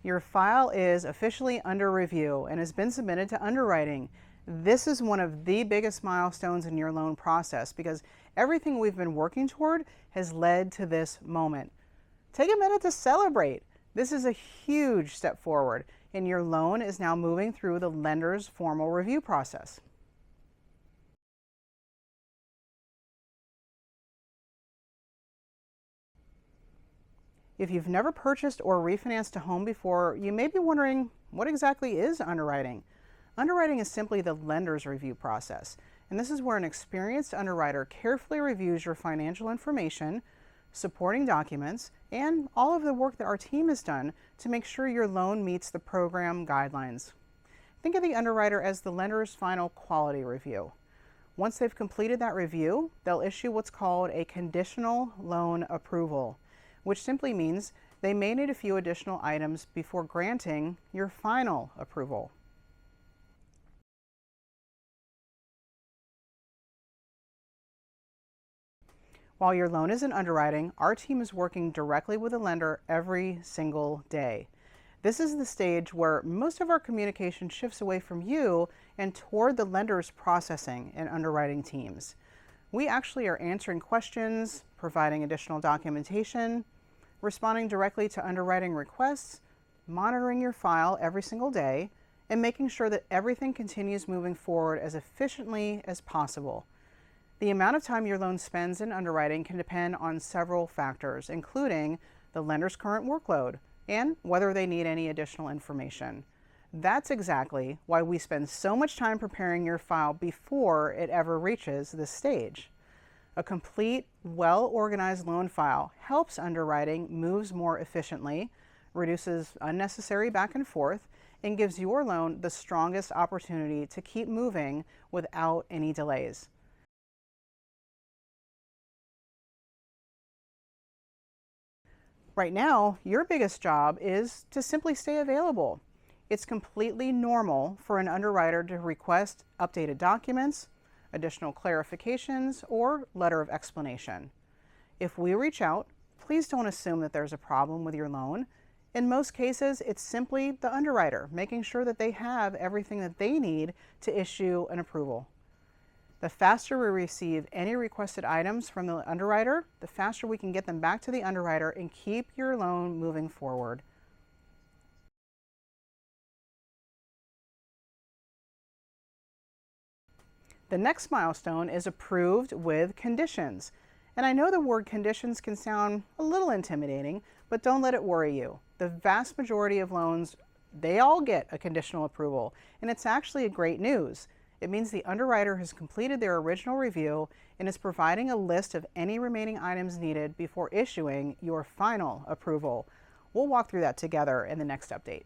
Your file is officially under review and has been submitted to underwriting. This is one of the biggest milestones in your loan process because everything we've been working toward has led to this moment. Take a minute to celebrate. This is a huge step forward, and your loan is now moving through the lender's formal review process. If you've never purchased or refinanced a home before, you may be wondering, what exactly is underwriting? Underwriting is simply the lender's review process, and this is where an experienced underwriter carefully reviews your financial information, supporting documents, and all of the work that our team has done to make sure your loan meets the program guidelines. Think of the underwriter as the lender's final quality review. Once they've completed that review, they'll issue what's called a conditional loan approval, which simply means they may need a few additional items before granting your final approval. While your loan is in underwriting, our team is working directly with the lender every single day. This is the stage where most of our communication shifts away from you and toward the lender's processing and underwriting teams. We actually are answering questions, providing additional documentation, responding directly to underwriting requests, monitoring your file every single day, and making sure that everything continues moving forward as efficiently as possible. The amount of time your loan spends in underwriting can depend on several factors, including the lender's current workload and whether they need any additional information. That's exactly why we spend so much time preparing your file before it ever reaches this stage. A complete, well-organized loan file helps underwriting moves more efficiently, reduces unnecessary back and forth, and gives your loan the strongest opportunity to keep moving without any delays. Right now, your biggest job is to simply stay available. It's completely normal for an underwriter to request updated documents, additional clarifications, or letter of explanation. If we reach out, please don't assume that there's a problem with your loan. In most cases, it's simply the underwriter making sure that they have everything that they need to issue an approval. The faster we receive any requested items from the underwriter, the faster we can get them back to the underwriter and keep your loan moving forward. The next milestone is approved with conditions. And I know the word conditions can sound a little intimidating, but don't let it worry you. The vast majority of loans, they all get a conditional approval, and it's actually a great news. It means the underwriter has completed their original review and is providing a list of any remaining items needed before issuing your final approval. We'll walk through that together in the next update.